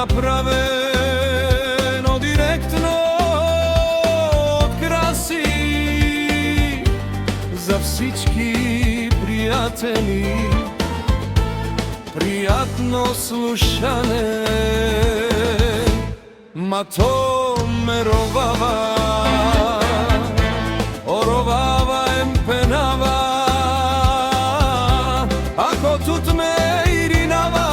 направено директно од краси за всички пријатели. Пријатно слушане, ма то ме ровава, оровава, емпенава, ако тут ме иринава,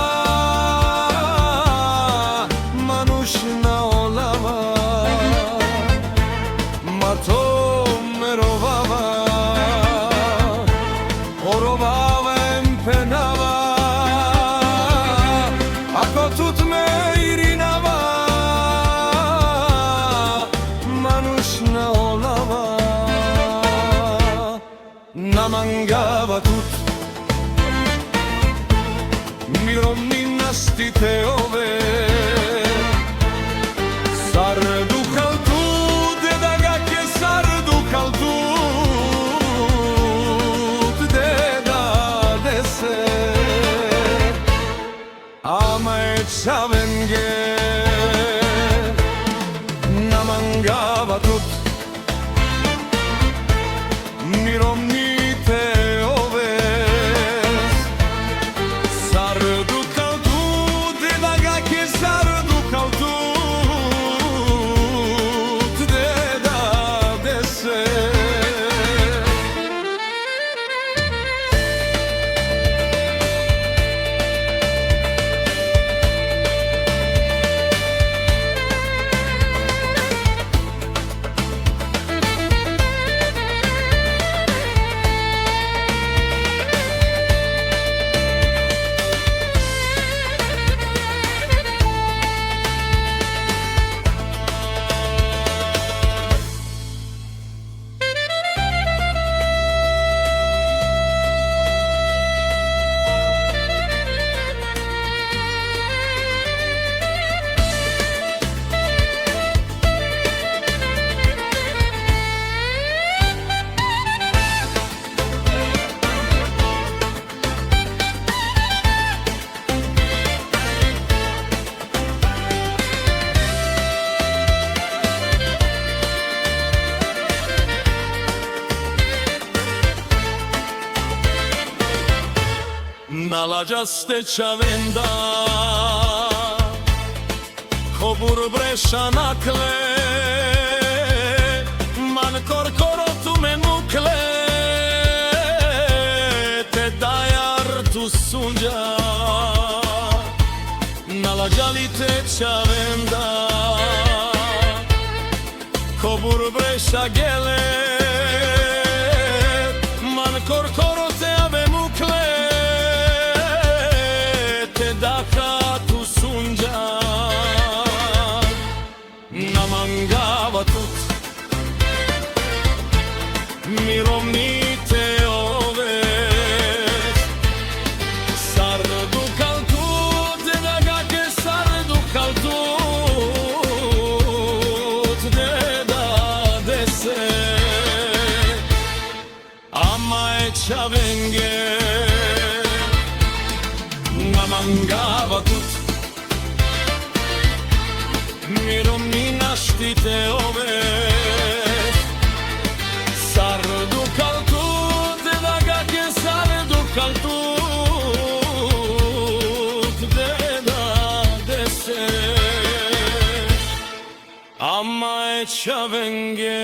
манушна олава, ма то ме ровава, оровава, емпенава, ако тут ме иринава, манушна олава, намангава тут миромнинастите ове. Сардухал тут, деда ке сардухал тут, деда десе, ама е чавенге, намангава тут миромните ове. Сардухал тут, деда ке сардухал тут, деда десе. Nalađaste čavenda, kobur breša nakle, man korkoro tu me mukle, te dajar tu sunđa. Nalađali te čavenda, kobur breša gele, man korkoro te ave mukle, tu sunđa. Namangava tut mirovnite ove. Sardukal tut, deda ke sardukal tut, deda dese, ama e čavenge, namangava tut mirovninaštite ove. Sardukal tut, deda ke sardukal tut, deda dese, ama e čavenge.